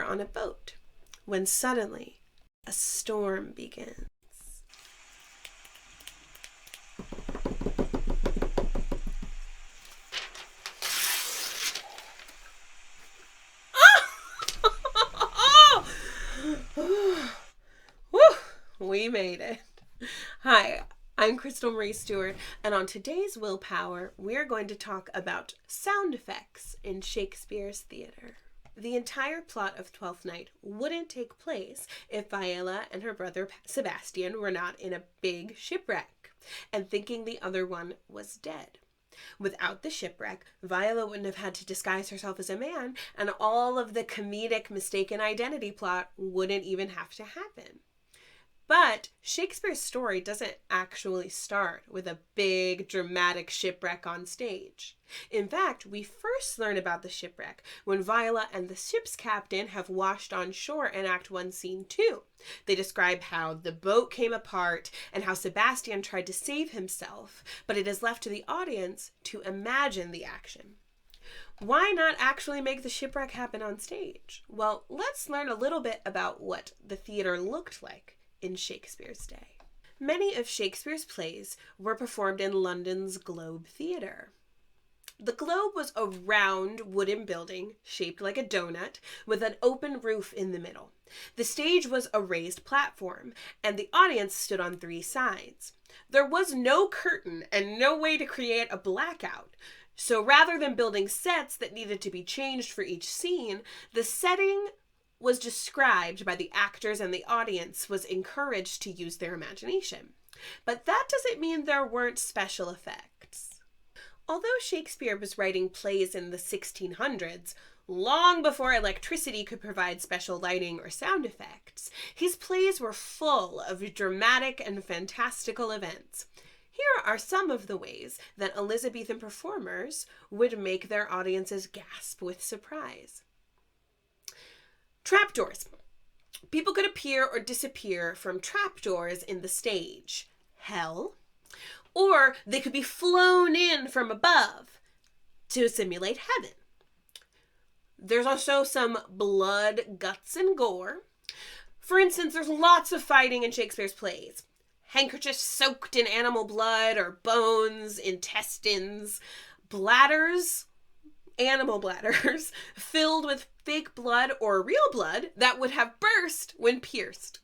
on a boat when suddenly a storm begins. We made it. Hi, I'm Crystal Marie Stewart, and on today's Willpower, we're going to talk about sound effects in Shakespeare's theater. The entire plot of Twelfth Night wouldn't take place if Viola and her brother Sebastian were not in a big shipwreck and thinking the other one was dead. Without the shipwreck, Viola wouldn't have had to disguise herself as a man, and all of the comedic mistaken identity plot wouldn't even have to happen. But Shakespeare's story doesn't actually start with a big, dramatic shipwreck on stage. In fact, we first learn about the shipwreck when Viola and the ship's captain have washed on shore in Act 1, Scene 2. They describe how the boat came apart and how Sebastian tried to save himself, but it is left to the audience to imagine the action. Why not actually make the shipwreck happen on stage? Well, let's learn a little bit about what the theater looked like in Shakespeare's day. Many of Shakespeare's plays were performed in London's Globe Theatre. The Globe was a round wooden building shaped like a donut with an open roof in the middle. The stage was a raised platform, and the audience stood on three sides. There was no curtain and no way to create a blackout. So rather than building sets that needed to be changed for each scene, the setting was described by the actors, and the audience was encouraged to use their imagination. But that doesn't mean there weren't special effects. Although Shakespeare was writing plays in the 1600s, long before electricity could provide special lighting or sound effects, his plays were full of dramatic and fantastical events. Here are some of the ways that Elizabethan performers would make their audiences gasp with surprise. Trapdoors. People could appear or disappear from trapdoors in the stage. Hell. Or they could be flown in from above to simulate heaven. There's also some blood, guts, and gore. For instance, there's lots of fighting in Shakespeare's plays. Handkerchiefs soaked in animal blood or bones, intestines, bladders, animal bladders filled with fake blood or real blood that would have burst when pierced.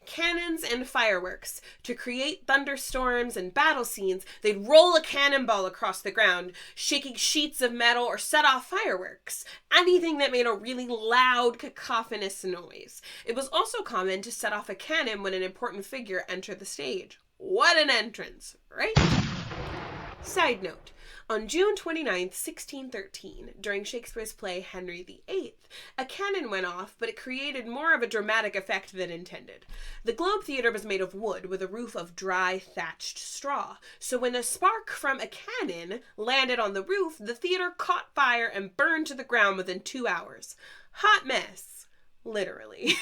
Cannons and fireworks. To create thunderstorms and battle scenes, they'd roll a cannonball across the ground, shaking sheets of metal or set off fireworks. Anything that made a really loud, cacophonous noise. It was also common to set off a cannon when an important figure entered the stage. What an entrance, right? Side note. On June 29, 1613, during Shakespeare's play Henry VIII, a cannon went off, but it created more of a dramatic effect than intended. The Globe Theatre was made of wood with a roof of dry, thatched straw, so when a spark from a cannon landed on the roof, the theatre caught fire and burned to the ground within 2 hours. Hot mess. Literally.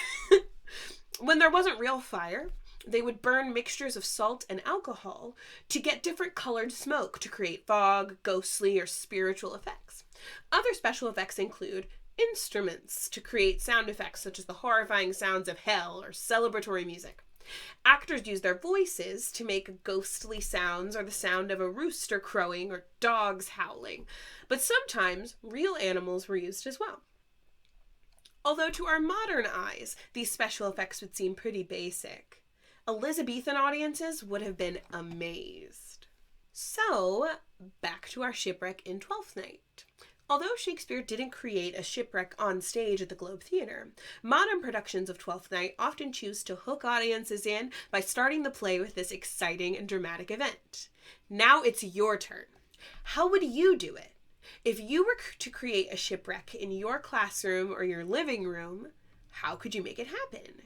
When there wasn't real fire, they would burn mixtures of salt and alcohol to get different colored smoke to create fog, ghostly, or spiritual effects. Other special effects include instruments to create sound effects such as the horrifying sounds of hell or celebratory music. Actors used their voices to make ghostly sounds or the sound of a rooster crowing or dogs howling, but sometimes real animals were used as well. Although to our modern eyes, these special effects would seem pretty basic, Elizabethan audiences would have been amazed. So, back to our shipwreck in Twelfth Night. Although Shakespeare didn't create a shipwreck on stage at the Globe Theatre, modern productions of Twelfth Night often choose to hook audiences in by starting the play with this exciting and dramatic event. Now it's your turn. How would you do it? If you were to create a shipwreck in your classroom or your living room, how could you make it happen?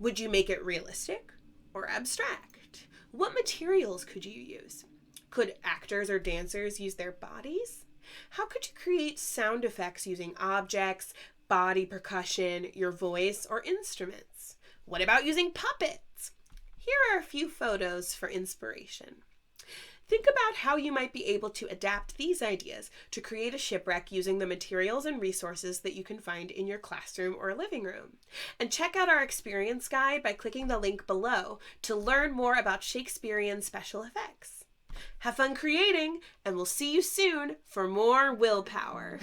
Would you make it realistic or abstract? What materials could you use? Could actors or dancers use their bodies? How could you create sound effects using objects, body percussion, your voice, or instruments? What about using puppets? Here are a few photos for inspiration. Think about how you might be able to adapt these ideas to create a shipwreck using the materials and resources that you can find in your classroom or living room. And check out our experience guide by clicking the link below to learn more about Shakespearean special effects. Have fun creating, and we'll see you soon for more willpower.